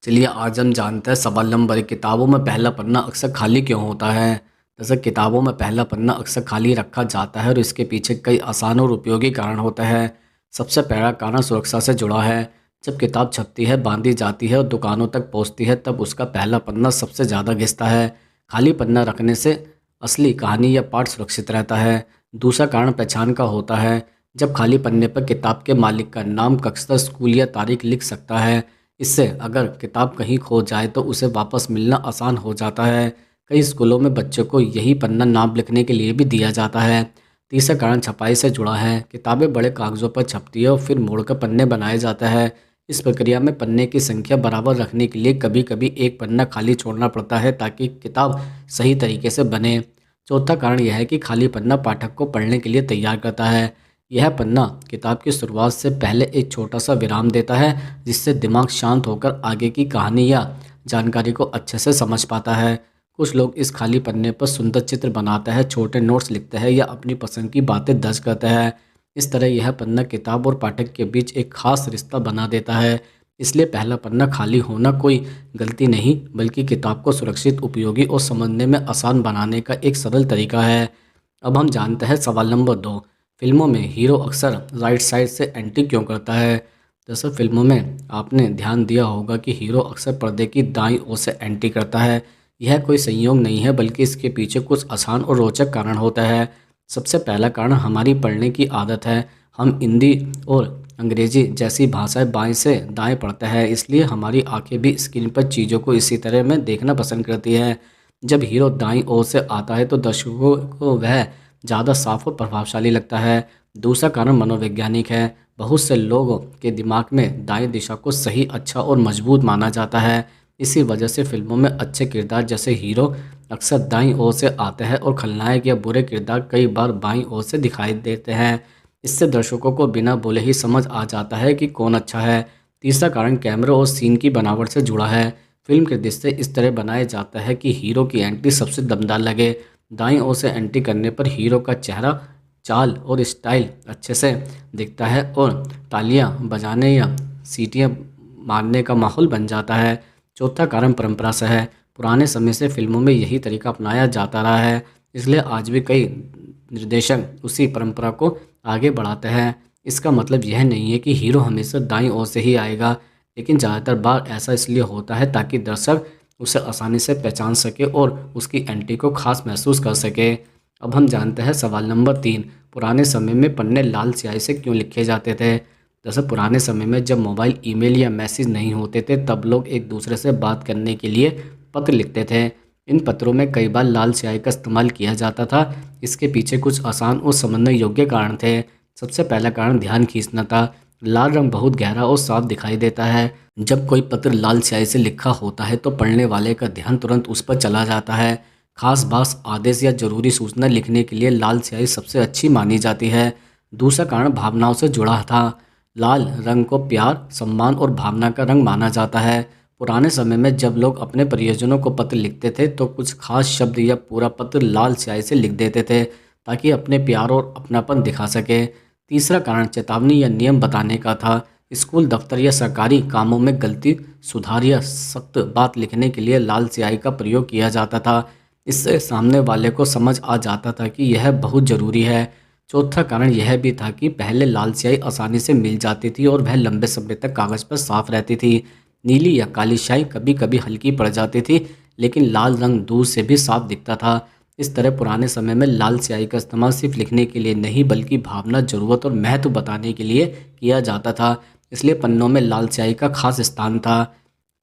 चलिए आज हम जानते हैं सवाल नंबर 1। किताबों में पहला पन्ना अक्सर खाली क्यों होता है। जैसे किताबों में पहला पन्ना अक्सर खाली रखा जाता है और इसके पीछे कई आसान और उपयोगी कारण होते हैं। सबसे पहला कारण सुरक्षा से जुड़ा है। जब किताब छपती है, बांधी जाती है और दुकानों तक पहुंचती है, तब उसका पहला पन्ना सबसे ज़्यादा घिसता है। खाली पन्ना रखने से असली कहानी या पाठ सुरक्षित रहता है। दूसरा कारण पहचान का होता है। जब खाली पन्ने पर किताब के मालिक का नाम, कक्षा, स्कूल या तारीख लिख सकता है। इससे अगर किताब कहीं खो जाए तो उसे वापस मिलना आसान हो जाता है। कई स्कूलों में बच्चों को यही पन्ना नाम लिखने के लिए भी दिया जाता है। तीसरा कारण छपाई से जुड़ा है। किताबें बड़े कागज़ों पर छपती है और फिर मोड़कर पन्ने बनाए जाते हैं। इस प्रक्रिया में पन्ने की संख्या बराबर रखने के लिए कभी कभी एक पन्ना खाली छोड़ना पड़ता है ताकि किताब सही तरीके से बने। चौथा कारण यह है कि खाली पन्ना पाठक को पढ़ने के लिए तैयार करता है। यह पन्ना किताब की शुरुआत से पहले एक छोटा सा विराम देता है, जिससे दिमाग शांत होकर आगे की कहानी या जानकारी को अच्छे से समझ पाता है। कुछ लोग इस खाली पन्ने पर सुंदर चित्र बनाते हैं, छोटे नोट्स लिखते हैं या अपनी पसंद की बातें दर्ज करते हैं। इस तरह यह पन्ना किताब और पाठक के बीच एक खास रिश्ता बना देता है। इसलिए पहला पन्ना खाली होना कोई गलती नहीं, बल्कि किताब को सुरक्षित, उपयोगी और समझने में आसान बनाने का एक सरल तरीका है। अब हम जानते हैं सवाल नंबर 2। फिल्मों में हीरो अक्सर राइट साइड से एंट्री क्यों करता है। जैसे फिल्मों में आपने ध्यान दिया होगा कि हीरो अक्सर पर्दे की दाईं ओर से एंट्री करता है। यह कोई संयोग नहीं है, बल्कि इसके पीछे कुछ आसान और रोचक कारण होता है। सबसे पहला कारण हमारी पढ़ने की आदत है। हम हिंदी और अंग्रेजी जैसी भाषाएं बाएं से दाएं पढ़ते हैं, इसलिए हमारी आंखें भी स्क्रीन पर चीज़ों को इसी तरह में देखना पसंद करती है। जब हीरो दाईं ओर से आता है तो दर्शकों को वह ज़्यादा साफ और प्रभावशाली लगता है। दूसरा कारण मनोवैज्ञानिक है। बहुत से लोगों के दिमाग में दाएं दिशा को सही, अच्छा और मजबूत माना जाता है। इसी वजह से फिल्मों में अच्छे किरदार जैसे हीरो अक्सर दाईं ओर से आते हैं और खलनायक या बुरे किरदार कई बार बाईं ओर से दिखाई देते हैं। इससे दर्शकों को बिना बोले ही समझ आ जाता है कि कौन अच्छा है। तीसरा कारण कैमरा और सीन की बनावट से जुड़ा है। फिल्म के दृश्य इस तरह बनाए जाता है कि हीरो की एंट्री सबसे दमदार लगे। दाईं ओर से एंट्री करने पर हीरो का चेहरा, चाल और स्टाइल अच्छे से दिखता है और तालियां बजाने या सीटियां मारने का माहौल बन जाता है। चौथा कारण परंपरा से है। पुराने समय से फिल्मों में यही तरीका अपनाया जाता रहा है, इसलिए आज भी कई निर्देशक उसी परंपरा को आगे बढ़ाते हैं। इसका मतलब यह नहीं है कि हीरो हमेशा दाईं ओर से ही आएगा, लेकिन ज़्यादातर बार ऐसा इसलिए होता है ताकि दर्शक उसे आसानी से पहचान सके और उसकी एंट्री को खास महसूस कर सके। अब हम जानते हैं सवाल नंबर 3। पुराने समय में पन्ने लाल स्याही से क्यों लिखे जाते थे। जैसे पुराने समय में जब मोबाइल, ईमेल या मैसेज नहीं होते थे, तब लोग एक दूसरे से बात करने के लिए पत्र लिखते थे। इन पत्रों में कई बार लाल स्याही का इस्तेमाल किया जाता था। इसके पीछे कुछ आसान और समझने योग्य कारण थे। सबसे पहला कारण ध्यान खींचना था। लाल रंग बहुत गहरा और साफ दिखाई देता है। जब कोई पत्र लाल स्याही से लिखा होता है तो पढ़ने वाले का ध्यान तुरंत उस पर चला जाता है। खास बात, आदेश या जरूरी सूचना लिखने के लिए लाल स्याही सबसे अच्छी मानी जाती है। दूसरा कारण भावनाओं से जुड़ा था। लाल रंग को प्यार, सम्मान और भावना का रंग माना जाता है। पुराने समय में जब लोग अपने परिजनों को पत्र लिखते थे तो कुछ खास शब्द या पूरा पत्र लाल स्याही से लिख देते थे ताकि अपने प्यार और अपनापन दिखा सके। तीसरा कारण चेतावनी या नियम बताने का था। स्कूल, दफ्तर या सरकारी कामों में गलती, सुधार या सख्त बात लिखने के लिए लाल स्याही का प्रयोग किया जाता था। इससे सामने वाले को समझ आ जाता था कि यह बहुत ज़रूरी है। चौथा कारण यह भी था कि पहले लाल स्याही आसानी से मिल जाती थी और वह लंबे समय तक कागज़ पर साफ रहती थी। नीली या काली स्याही कभी कभी हल्की पड़ जाती थी, लेकिन लाल रंग दूर से भी साफ दिखता था। इस तरह पुराने समय में लाल स्याही का इस्तेमाल सिर्फ लिखने के लिए नहीं, बल्कि भावना, ज़रूरत और महत्व बताने के लिए किया जाता था। इसलिए पन्नों में लाल स्याही का खास स्थान था।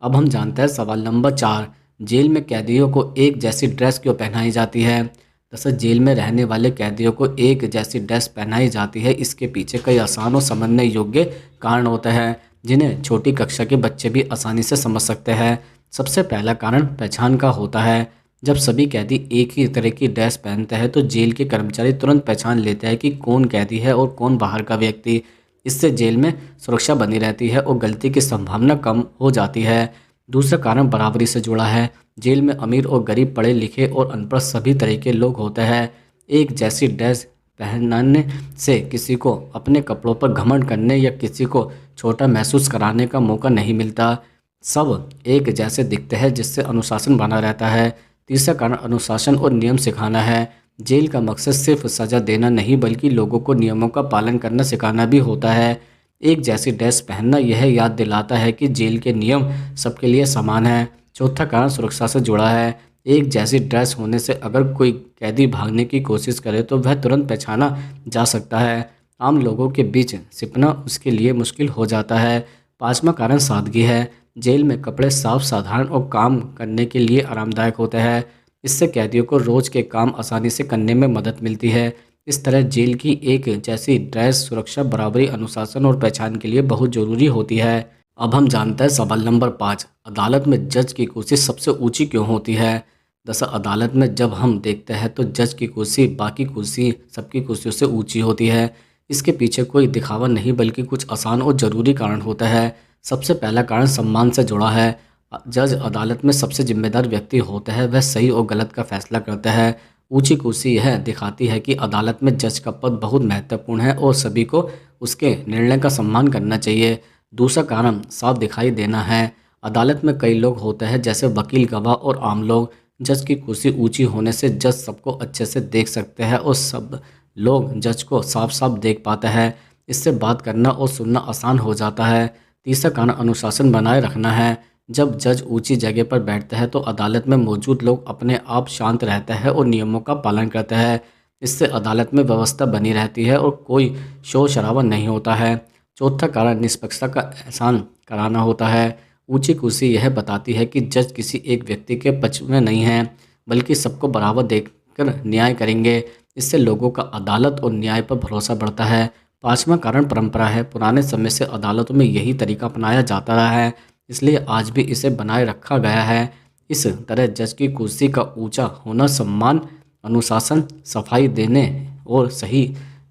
अब हम जानते हैं सवाल नंबर 4। जेल में कैदियों को एक जैसी ड्रेस क्यों पहनाई जाती है। दरअसल जेल में रहने वाले कैदियों को एक जैसी ड्रेस पहनाई जाती है। इसके पीछे कई आसान और समझने योग्य कारण होते हैं, जिन्हें छोटी कक्षा के बच्चे भी आसानी से समझ सकते हैं। सबसे पहला कारण पहचान का होता है। जब सभी कैदी एक ही तरह की ड्रेस पहनते हैं तो जेल के कर्मचारी तुरंत पहचान लेते हैं कि कौन कैदी है और कौन बाहर का व्यक्ति। इससे जेल में सुरक्षा बनी रहती है और गलती की संभावना कम हो जाती है। दूसरा कारण बराबरी से जुड़ा है। जेल में अमीर और गरीब, पढ़े लिखे और अनपढ़ सभी तरह के लोग होते हैं। एक जैसी ड्रेस पहनाने से किसी को अपने कपड़ों पर घमंड करने या किसी को छोटा महसूस कराने का मौका नहीं मिलता। सब एक जैसे दिखते हैं, जिससे अनुशासन बना रहता है। तीसरा कारण अनुशासन और नियम सिखाना है। जेल का मकसद सिर्फ सज़ा देना नहीं, बल्कि लोगों को नियमों का पालन करना सिखाना भी होता है। एक जैसी ड्रेस पहनना यह याद दिलाता है कि जेल के नियम सबके लिए समान है। चौथा कारण सुरक्षा से जुड़ा है। एक जैसी ड्रेस होने से अगर कोई कैदी भागने की कोशिश करे तो वह तुरंत पहचाना जा सकता है। आम लोगों के बीच छिपना उसके लिए मुश्किल हो जाता है। पांचवा कारण सादगी है। जेल में कपड़े साफ, साधारण और काम करने के लिए आरामदायक होते हैं। इससे कैदियों को रोज के काम आसानी से करने में मदद मिलती है। इस तरह जेल की एक जैसी ड्रेस सुरक्षा, बराबरी, अनुशासन और पहचान के लिए बहुत जरूरी होती है। अब हम जानते हैं सवाल नंबर 5, अदालत में जज की कुर्सी सबसे ऊंची क्यों होती है। दरअसल अदालत में जब हम देखते हैं तो जज की कुर्सी बाकी कुर्सी सबकी कुर्सियों से ऊंची होती है। इसके पीछे कोई दिखावा नहीं, बल्कि कुछ आसान और ज़रूरी कारण होता है। सबसे पहला कारण सम्मान से जुड़ा है। जज अदालत में सबसे जिम्मेदार व्यक्ति होता है, वह सही और गलत का फैसला करता है। ऊंची कुर्सी यह दिखाती है कि अदालत में जज का पद बहुत महत्वपूर्ण है और सभी को उसके निर्णय का सम्मान करना चाहिए। दूसरा कारण साफ दिखाई देना है। अदालत में कई लोग होते हैं, जैसे वकील, गवाह और आम लोग। जज की कुर्सी ऊंची होने से जज सबको अच्छे से देख सकते हैं और सब लोग जज को साफ साफ देख पाते हैं। इससे बात करना और सुनना आसान हो जाता है। तीसरा कारण अनुशासन बनाए रखना है। जब जज ऊंची जगह पर बैठते हैं तो अदालत में मौजूद लोग अपने आप शांत रहते हैं और नियमों का पालन करते हैं। इससे अदालत में व्यवस्था बनी रहती है और कोई शोर शराबा नहीं होता है। चौथा कारण निष्पक्षता का एहसान कराना होता है। ऊंची कुर्सी यह बताती है कि जज किसी एक व्यक्ति के पक्ष में नहीं है, बल्कि सबको बराबर देखकर न्याय करेंगे। इससे लोगों का अदालत और न्याय पर भरोसा बढ़ता है। पांचवा कारण परंपरा है। पुराने समय से अदालतों में यही तरीका अपनाया जाता रहा है, इसलिए आज भी इसे बनाए रखा गया है। इस तरह जज की कुर्सी का ऊंचा होना सम्मान, अनुशासन, सफाई देने और सही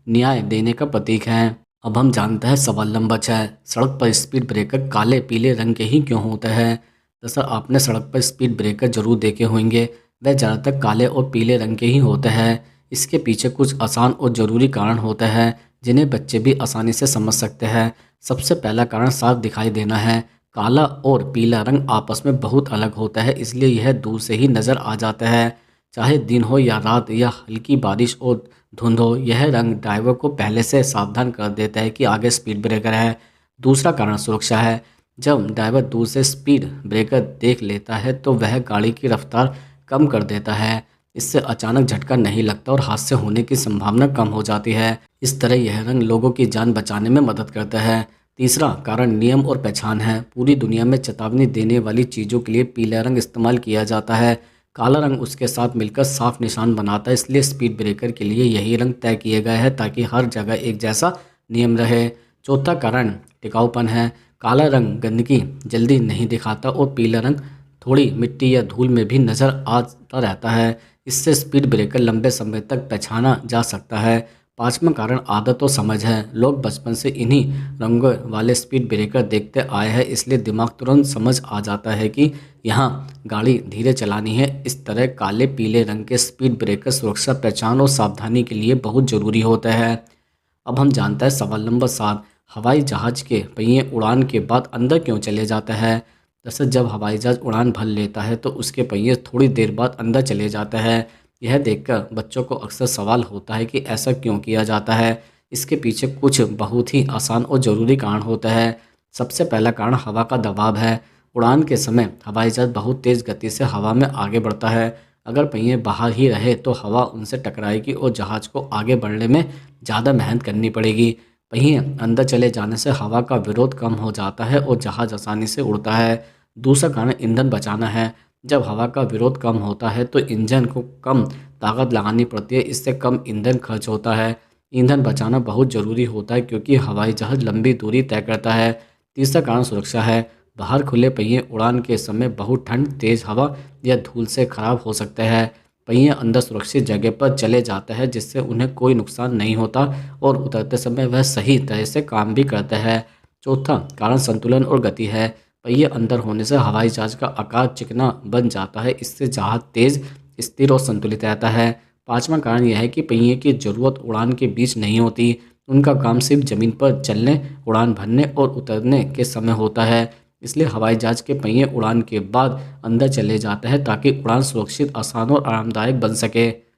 न्याय देने का प्रतीक है। अब हम जानते हैं सवाल नंबर 6, सड़क पर स्पीड ब्रेकर काले पीले रंग के ही क्यों होते हैं। दरअसल आपने सड़क पर स्पीड ब्रेकर जरूर देखे होंगे, वह ज़्यादातर काले और पीले रंग के ही होते हैं। इसके पीछे कुछ आसान और ज़रूरी कारण होते हैं, जिन्हें बच्चे भी आसानी से समझ सकते हैं। सबसे पहला कारण साफ दिखाई देना है। काला और पीला रंग आपस में बहुत अलग होता है, इसलिए यह दूर से ही नज़र आ जाता है। चाहे दिन हो या रात या हल्की बारिश और धुंध हो, यह रंग ड्राइवर को पहले से सावधान कर देता है कि आगे स्पीड ब्रेकर है। दूसरा कारण सुरक्षा है। जब ड्राइवर दूर से स्पीड ब्रेकर देख लेता है तो वह गाड़ी की रफ्तार कम कर देता है। इससे अचानक झटका नहीं लगता और हादसे होने की संभावना कम हो जाती है। इस तरह यह रंग लोगों की जान बचाने में मदद करता है। तीसरा कारण नियम और पहचान है। पूरी दुनिया में चेतावनी देने वाली चीज़ों के लिए पीला रंग इस्तेमाल किया जाता है। काला रंग उसके साथ मिलकर साफ निशान बनाता है, इसलिए स्पीड ब्रेकर के लिए यही रंग तय किए गए हैं ताकि हर जगह एक जैसा नियम रहे। चौथा कारण टिकाऊपन है। काला रंग गंदगी जल्दी नहीं दिखाता और पीला रंग थोड़ी मिट्टी या धूल में भी नज़र आता रहता है। इससे स्पीड ब्रेकर लंबे समय तक पहचाना जा सकता है। पांचवा कारण आदत और समझ है। लोग बचपन से इन्हीं रंगों वाले स्पीड ब्रेकर देखते आए हैं, इसलिए दिमाग तुरंत समझ आ जाता है कि यहाँ गाड़ी धीरे चलानी है। इस तरह काले पीले रंग के स्पीड ब्रेकर सुरक्षा, पहचान और सावधानी के लिए बहुत ज़रूरी होते हैं। अब हम जानते हैं सवाल नंबर 7, हवाई जहाज़ के पहिए उड़ान के बाद अंदर क्यों चले जाते हैं। दरअसल जब हवाई जहाज़ उड़ान भर लेता है तो उसके पहिए थोड़ी देर बाद अंदर चले जाते हैं। यह देखकर बच्चों को अक्सर सवाल होता है कि ऐसा क्यों किया जाता है। इसके पीछे कुछ बहुत ही आसान और ज़रूरी कारण होता है। सबसे पहला कारण हवा का दबाव है। उड़ान के समय हवाई जहाज़ बहुत तेज़ गति से हवा में आगे बढ़ता है। अगर पहिए बाहर ही रहे तो हवा उनसे टकराएगी और जहाज़ को आगे बढ़ने में ज़्यादा मेहनत करनी पड़ेगी। पहिए अंदर चले जाने से हवा का विरोध कम हो जाता है और जहाज़ आसानी से उड़ता है। दूसरा कारण ईंधन बचाना है। जब हवा का विरोध कम होता है तो इंजन को कम ताकत लगानी पड़ती है, इससे कम ईंधन खर्च होता है। ईंधन बचाना बहुत ज़रूरी होता है क्योंकि हवाई जहाज़ लंबी दूरी तय करता है। तीसरा कारण सुरक्षा है। बाहर खुले पहिए उड़ान के समय बहुत ठंड, तेज़ हवा या धूल से खराब हो सकते हैं। पहिए अंदर सुरक्षित जगह पर चले जाते हैं, जिससे उन्हें कोई नुकसान नहीं होता और उतरते समय वह सही तरह से काम भी करते हैं। चौथा कारण संतुलन और गति है। पहिए अंदर होने से हवाई जहाज़ का आकार चिकना बन जाता है, इससे जहाज़ तेज़, स्थिर और संतुलित रहता है। पांचवा कारण यह है कि पहिए की ज़रूरत उड़ान के बीच नहीं होती, उनका काम सिर्फ ज़मीन पर चलने, उड़ान भरने और उतरने के समय होता है। इसलिए हवाई जहाज के पहिए उड़ान के बाद अंदर चले जाते हैं ताकि उड़ान सुरक्षित, आसान और आरामदायक बन सके।